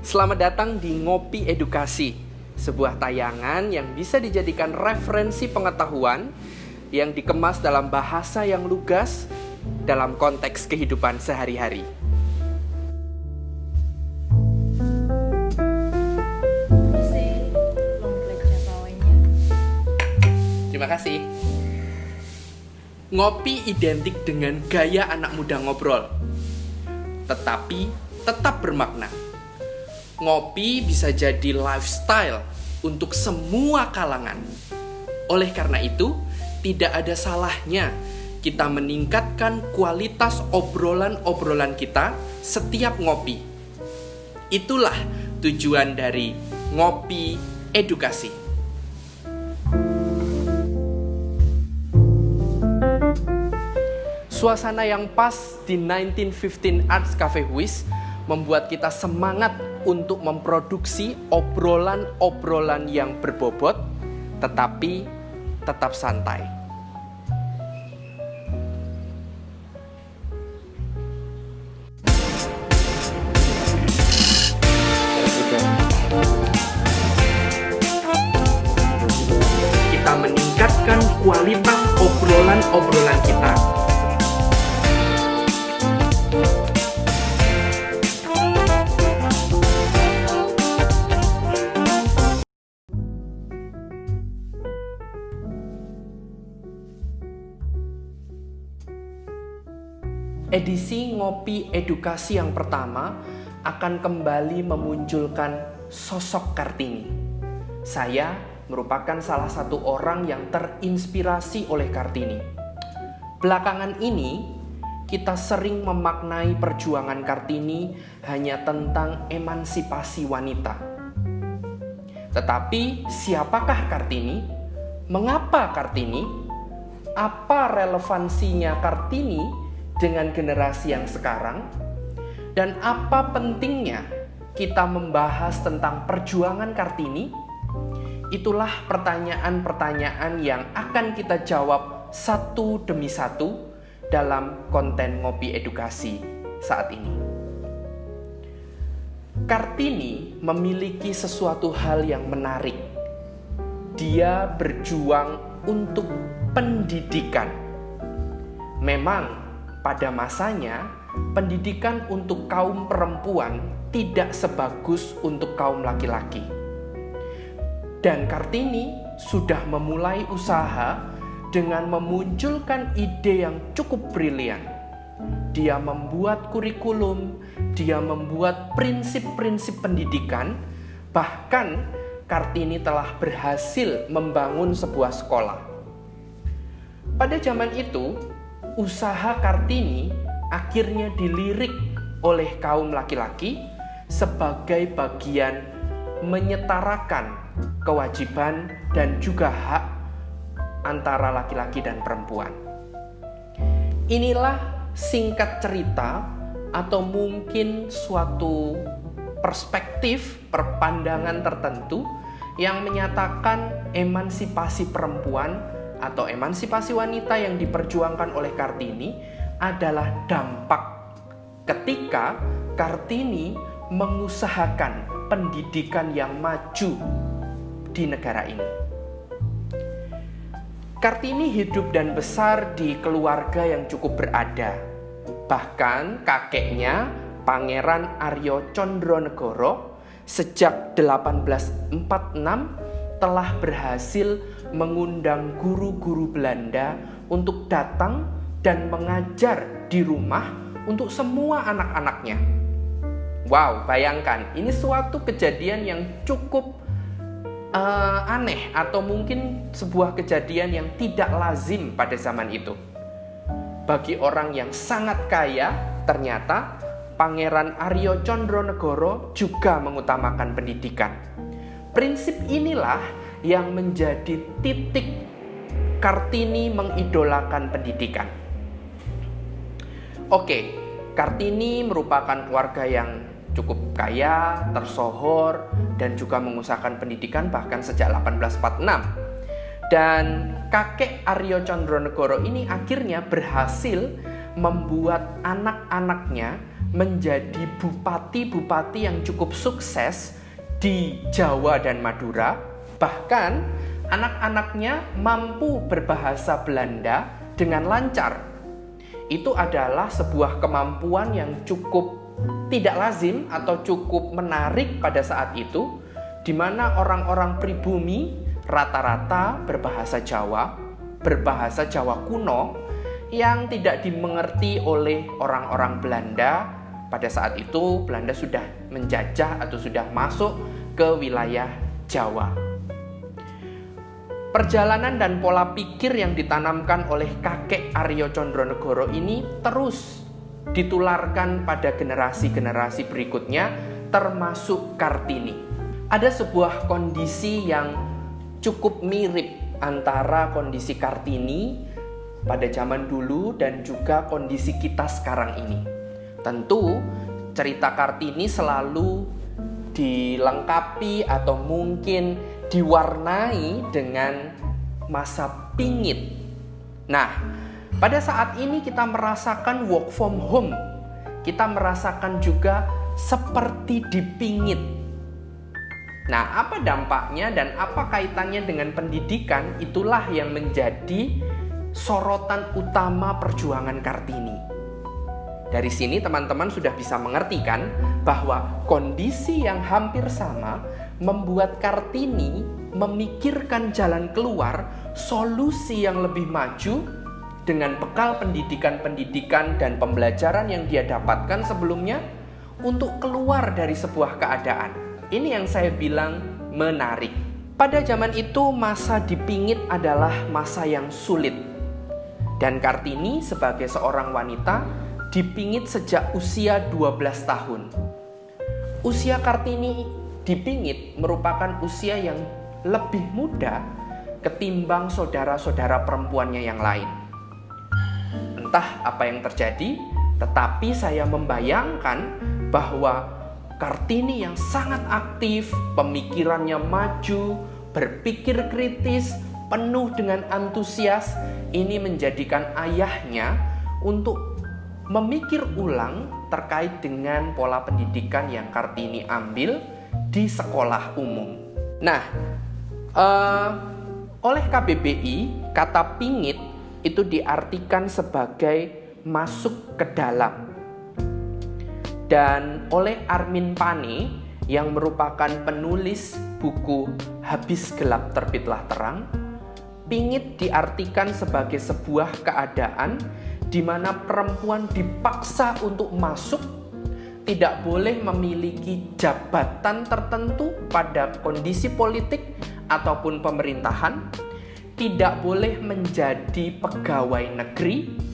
Selamat datang di Ngopi Edukasi, sebuah tayangan yang bisa dijadikan referensi pengetahuan yang dikemas dalam bahasa yang lugas dalam konteks kehidupan sehari-hari. Terima kasih. Ngopi identik dengan gaya anak muda ngobrol, tetapi tetap bermakna. Ngopi bisa jadi lifestyle untuk semua kalangan. Oleh karena itu, tidak ada salahnya kita meningkatkan kualitas obrolan-obrolan kita setiap ngopi. Itulah tujuan dari Ngopi Edukasi. Suasana yang pas di 1915 Arts Cafe Huis membuat kita semangat untuk memproduksi obrolan-obrolan yang berbobot, tetapi tetap santai. Kita meningkatkan kualitas obrolan-obrolan kita. Edisi Ngopi Edukasi yang pertama akan kembali memunculkan sosok Kartini. Saya merupakan salah satu orang yang terinspirasi oleh Kartini. Belakangan ini, kita sering memaknai perjuangan Kartini hanya tentang emansipasi wanita. Tetapi, siapakah Kartini? Mengapa Kartini? Apa relevansinya Kartini dengan generasi yang sekarang, dan apa pentingnya kita membahas tentang perjuangan Kartini? Itulah pertanyaan-pertanyaan yang akan kita jawab satu demi satu dalam konten Ngopi Edukasi saat ini. Kartini memiliki sesuatu hal yang menarik. Dia berjuang untuk pendidikan. Memang pada masanya, pendidikan untuk kaum perempuan tidak sebagus untuk kaum laki-laki. Dan Kartini sudah memulai usaha dengan memunculkan ide yang cukup brilian. Dia membuat kurikulum, dia membuat prinsip-prinsip pendidikan, bahkan Kartini telah berhasil membangun sebuah sekolah. Pada zaman itu, usaha Kartini akhirnya dilirik oleh kaum laki-laki sebagai bagian menyetarakan kewajiban dan juga hak antara laki-laki dan perempuan. Inilah singkat cerita atau mungkin suatu perspektif, perpandangan tertentu yang menyatakan emansipasi perempuan atau emansipasi wanita yang diperjuangkan oleh Kartini adalah dampak ketika Kartini mengusahakan pendidikan yang maju di negara ini. Kartini hidup dan besar di keluarga yang cukup berada. Bahkan kakeknya, Pangeran Aryo Condronegoro, sejak 1846 telah berhasil mengundang guru-guru Belanda untuk datang dan mengajar di rumah untuk semua anak-anaknya. Wow, bayangkan, ini suatu kejadian yang cukup aneh atau mungkin sebuah kejadian yang tidak lazim pada zaman itu. Bagi orang yang sangat kaya, ternyata Pangeran Aryo Condronegoro juga mengutamakan pendidikan. Prinsip inilah yang menjadi titik Kartini mengidolakan pendidikan. Oke, Kartini merupakan keluarga yang cukup kaya, tersohor, dan juga mengusahakan pendidikan bahkan sejak 1846. Dan kakek Aryo Condronegoro ini akhirnya berhasil membuat anak-anaknya menjadi bupati-bupati yang cukup sukses di Jawa dan Madura. Bahkan anak-anaknya mampu berbahasa Belanda dengan lancar. Itu adalah sebuah kemampuan yang cukup tidak lazim atau cukup menarik pada saat itu, di mana orang-orang pribumi rata-rata berbahasa Jawa kuno yang tidak dimengerti oleh orang-orang Belanda. Pada saat itu Belanda sudah menjajah atau sudah masuk ke wilayah Jawa. Perjalanan dan pola pikir yang ditanamkan oleh kakek Aryo Condronegoro ini terus ditularkan pada generasi-generasi berikutnya, termasuk Kartini. Ada sebuah kondisi yang cukup mirip antara kondisi Kartini pada zaman dulu dan juga kondisi kita sekarang ini. Tentu cerita Kartini selalu dilengkapi atau mungkin diwarnai dengan masa pingit. Nah, pada saat ini kita merasakan work from home. Kita merasakan juga seperti dipingit. Nah, apa dampaknya dan apa kaitannya dengan pendidikan? Itulah yang menjadi sorotan utama perjuangan Kartini. Dari sini teman-teman sudah bisa mengerti kan bahwa kondisi yang hampir sama membuat Kartini memikirkan jalan keluar, solusi yang lebih maju dengan bekal pendidikan-pendidikan dan pembelajaran yang dia dapatkan sebelumnya untuk keluar dari sebuah keadaan. Ini yang saya bilang menarik. Pada zaman itu masa dipingit adalah masa yang sulit. Dan Kartini sebagai seorang wanita dipingit sejak usia 12 tahun. Usia Kartini dipingit merupakan usia yang lebih muda ketimbang saudara-saudara perempuannya yang lain. Entah apa yang terjadi, tetapi saya membayangkan bahwa Kartini yang sangat aktif, pemikirannya maju, berpikir kritis, penuh dengan antusias, ini menjadikan ayahnya untuk memikir ulang terkait dengan pola pendidikan yang Kartini ambil di sekolah umum. Nah, oleh KBBI, kata pingit itu diartikan sebagai masuk ke dalam. Dan oleh Armin Pane yang merupakan penulis buku Habis Gelap Terbitlah Terang, pingit diartikan sebagai sebuah keadaan di mana perempuan dipaksa untuk masuk, tidak boleh memiliki jabatan tertentu pada kondisi politik ataupun pemerintahan, tidak boleh menjadi pegawai negeri,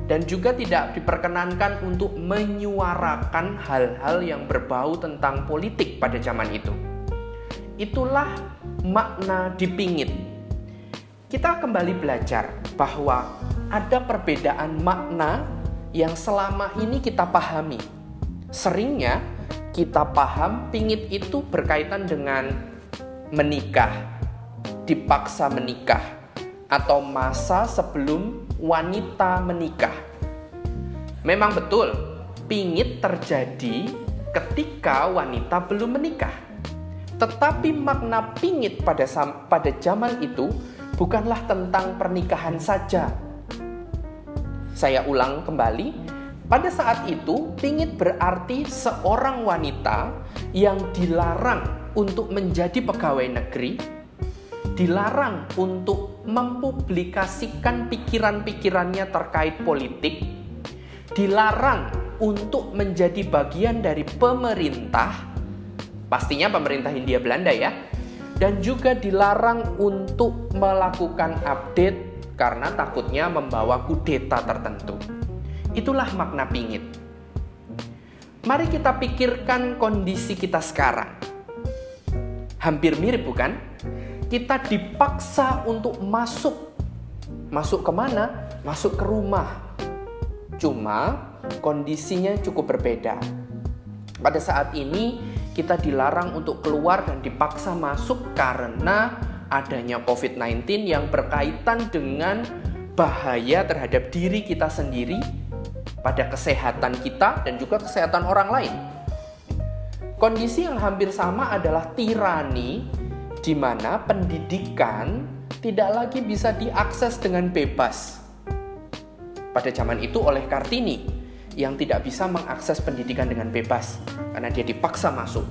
dan juga tidak diperkenankan untuk menyuarakan hal-hal yang berbau tentang politik pada zaman itu. Itulah makna dipingit. Kita kembali belajar bahwa ada perbedaan makna yang selama ini kita pahami. Seringnya kita paham pingit itu berkaitan dengan menikah, dipaksa menikah, atau masa sebelum wanita menikah. Memang betul, pingit terjadi ketika wanita belum menikah. Tetapi makna pingit pada zaman itu bukanlah tentang pernikahan saja. Saya ulang kembali, pada saat itu pingit berarti seorang wanita yang dilarang untuk menjadi pegawai negeri, dilarang untuk mempublikasikan pikiran-pikirannya terkait politik, dilarang untuk menjadi bagian dari pemerintah, pastinya pemerintah Hindia Belanda ya, dan juga dilarang untuk melakukan update karena takutnya membawa kudeta tertentu. Itulah makna pingit. Mari kita pikirkan kondisi kita sekarang. Hampir mirip bukan? Kita dipaksa untuk masuk. Masuk kemana? Masuk ke rumah. Cuma kondisinya cukup berbeda. Pada saat ini kita dilarang untuk keluar dan dipaksa masuk karena adanya COVID-19 yang berkaitan dengan bahaya terhadap diri kita sendiri, pada kesehatan kita dan juga kesehatan orang lain. Kondisi yang hampir sama adalah tirani, di mana pendidikan tidak lagi bisa diakses dengan bebas. Pada zaman itu oleh Kartini yang tidak bisa mengakses pendidikan dengan bebas karena dia dipaksa masuk.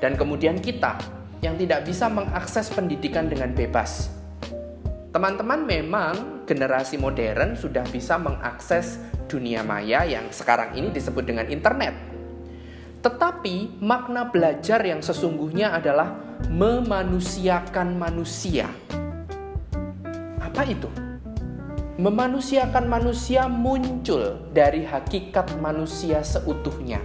Dan kemudian kita yang tidak bisa mengakses pendidikan dengan bebas. Teman-teman, memang generasi modern sudah bisa mengakses dunia maya yang sekarang ini disebut dengan internet. Tetapi makna belajar yang sesungguhnya adalah memanusiakan manusia. Apa itu? Memanusiakan manusia muncul dari hakikat manusia seutuhnya,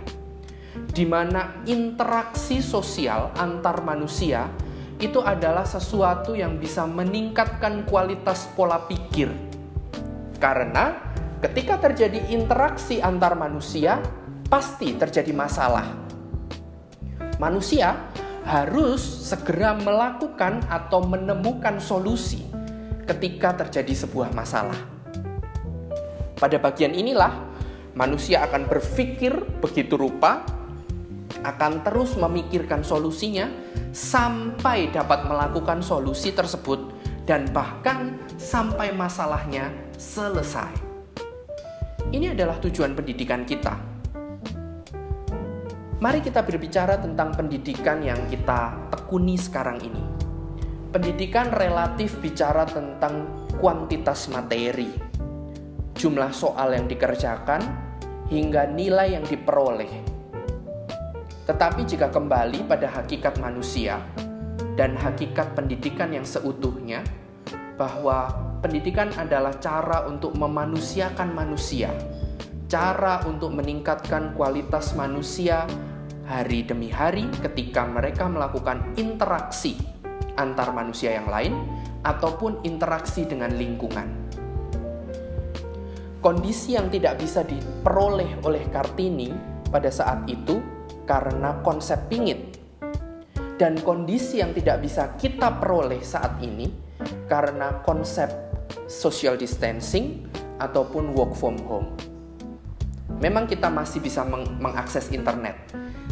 di mana interaksi sosial antar manusia itu adalah sesuatu yang bisa meningkatkan kualitas pola pikir. Karena ketika terjadi interaksi antar manusia, pasti terjadi masalah. Manusia harus segera melakukan atau menemukan solusi ketika terjadi sebuah masalah. Pada bagian inilah, manusia akan berpikir begitu rupa, akan terus memikirkan solusinya, sampai dapat melakukan solusi tersebut, dan bahkan sampai masalahnya selesai. Ini adalah tujuan pendidikan kita. Mari kita berbicara tentang pendidikan yang kita tekuni sekarang ini. Pendidikan relatif bicara tentang kuantitas materi, jumlah soal yang dikerjakan, hingga nilai yang diperoleh. Tetapi jika kembali pada hakikat manusia dan hakikat pendidikan yang seutuhnya, bahwa pendidikan adalah cara untuk memanusiakan manusia, cara untuk meningkatkan kualitas manusia hari demi hari ketika mereka melakukan interaksi antar manusia yang lain ataupun interaksi dengan lingkungan. Kondisi yang tidak bisa diperoleh oleh Kartini pada saat itu karena konsep pingit, dan kondisi yang tidak bisa kita peroleh saat ini karena konsep social distancing ataupun work from home. Memang kita masih bisa mengakses internet,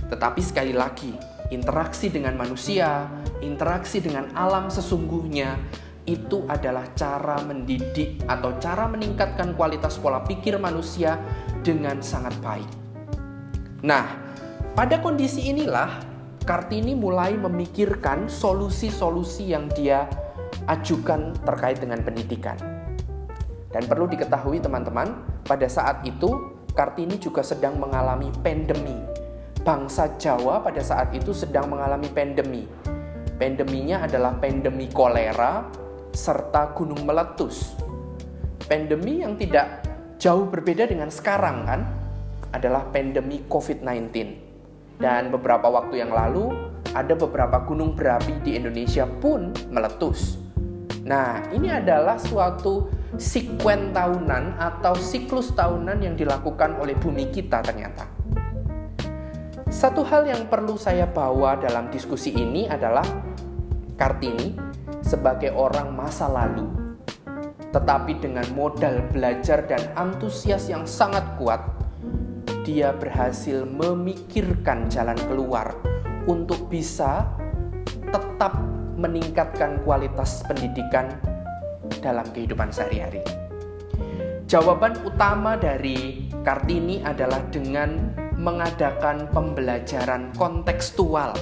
tetapi sekali lagi, interaksi dengan manusia, interaksi dengan alam sesungguhnya, itu adalah cara mendidik atau cara meningkatkan kualitas pola pikir manusia dengan sangat baik. Nah, pada kondisi inilah, Kartini mulai memikirkan solusi-solusi yang dia ajukan terkait dengan pendidikan. Dan perlu diketahui teman-teman, pada saat itu Kartini juga sedang mengalami pandemi. Bangsa Jawa pada saat itu sedang mengalami pandemi. Pandeminya adalah pandemi kolera serta gunung meletus. Pandemi yang tidak jauh berbeda dengan sekarang kan, adalah pandemi COVID-19. Dan beberapa waktu yang lalu, ada beberapa gunung berapi di Indonesia pun meletus. Nah, ini adalah suatu sekuen tahunan atau siklus tahunan yang dilakukan oleh bumi kita ternyata. Satu hal yang perlu saya bawa dalam diskusi ini adalah Kartini sebagai orang masa lalu, tetapi dengan modal belajar dan antusias yang sangat kuat, dia berhasil memikirkan jalan keluar untuk bisa tetap meningkatkan kualitas pendidikan dalam kehidupan sehari-hari. Jawaban utama dari Kartini adalah dengan mengadakan pembelajaran kontekstual.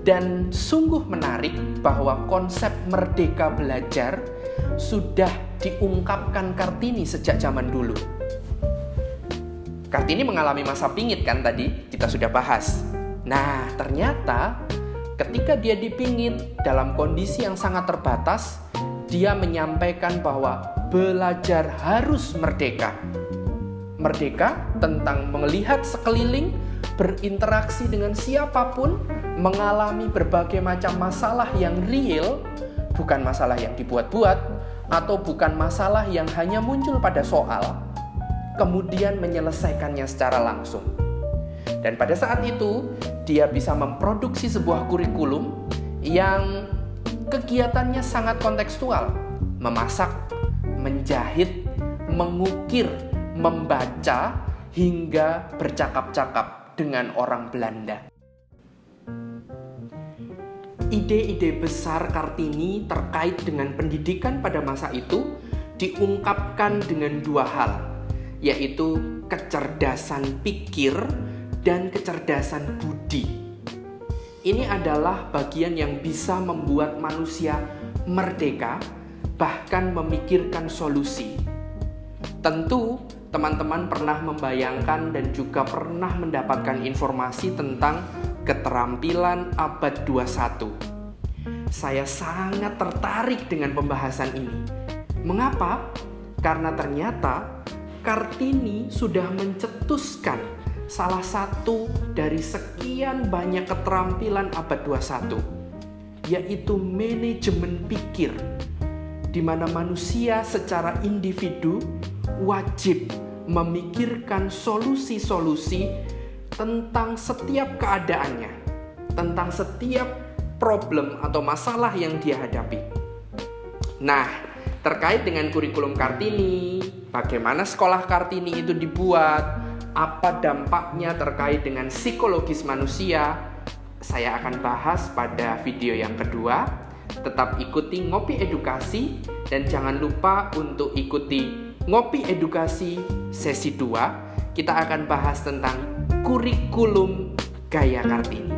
Dan sungguh menarik bahwa konsep merdeka belajar sudah diungkapkan Kartini sejak zaman dulu. Kartini mengalami masa pingit kan tadi kita sudah bahas. Nah, ternyata ketika dia dipingit dalam kondisi yang sangat terbatas, dia menyampaikan bahwa belajar harus merdeka. Merdeka tentang melihat sekeliling, berinteraksi dengan siapapun, mengalami berbagai macam masalah yang real, bukan masalah yang dibuat-buat, atau bukan masalah yang hanya muncul pada soal, kemudian menyelesaikannya secara langsung. Dan pada saat itu, dia bisa memproduksi sebuah kurikulum yang kegiatannya sangat kontekstual. Memasak, menjahit, mengukir, membaca, hingga bercakap-cakap dengan orang Belanda. Ide-ide besar Kartini terkait dengan pendidikan pada masa itu diungkapkan dengan dua hal, yaitu kecerdasan pikir dan kecerdasan budi. Ini adalah bagian yang bisa membuat manusia merdeka, bahkan memikirkan solusi. Tentu, teman-teman pernah membayangkan dan juga pernah mendapatkan informasi tentang keterampilan abad 21. Saya sangat tertarik dengan pembahasan ini. Mengapa? Karena ternyata Kartini sudah mencetuskan salah satu dari sekian banyak keterampilan abad 21, yaitu manajemen pikir, di mana manusia secara individu wajib memikirkan solusi-solusi tentang setiap keadaannya, tentang setiap problem atau masalah yang dia hadapi. Nah, terkait dengan kurikulum Kartini, bagaimana sekolah Kartini itu dibuat, apa dampaknya terkait dengan psikologis manusia, saya akan bahas pada video yang kedua. Tetap ikuti Ngopi Edukasi dan jangan lupa untuk ikuti Ngopi Edukasi sesi 2. Kita akan bahas tentang kurikulum gaya Kartini.